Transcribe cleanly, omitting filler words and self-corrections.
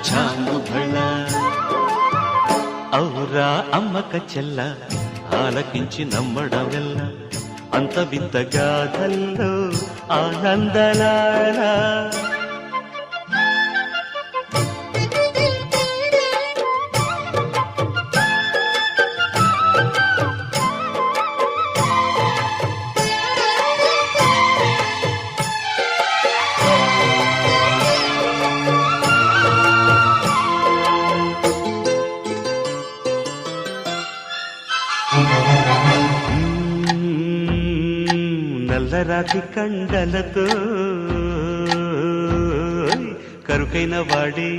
చాంగుబళ ఔరా అమ్మక చెల్ల ఆలకించి నమ్మడమెల్ల అంత వింత గాథల్లో ఆనందలారా నల్లరాతి కండలతో కరుకైన వాడే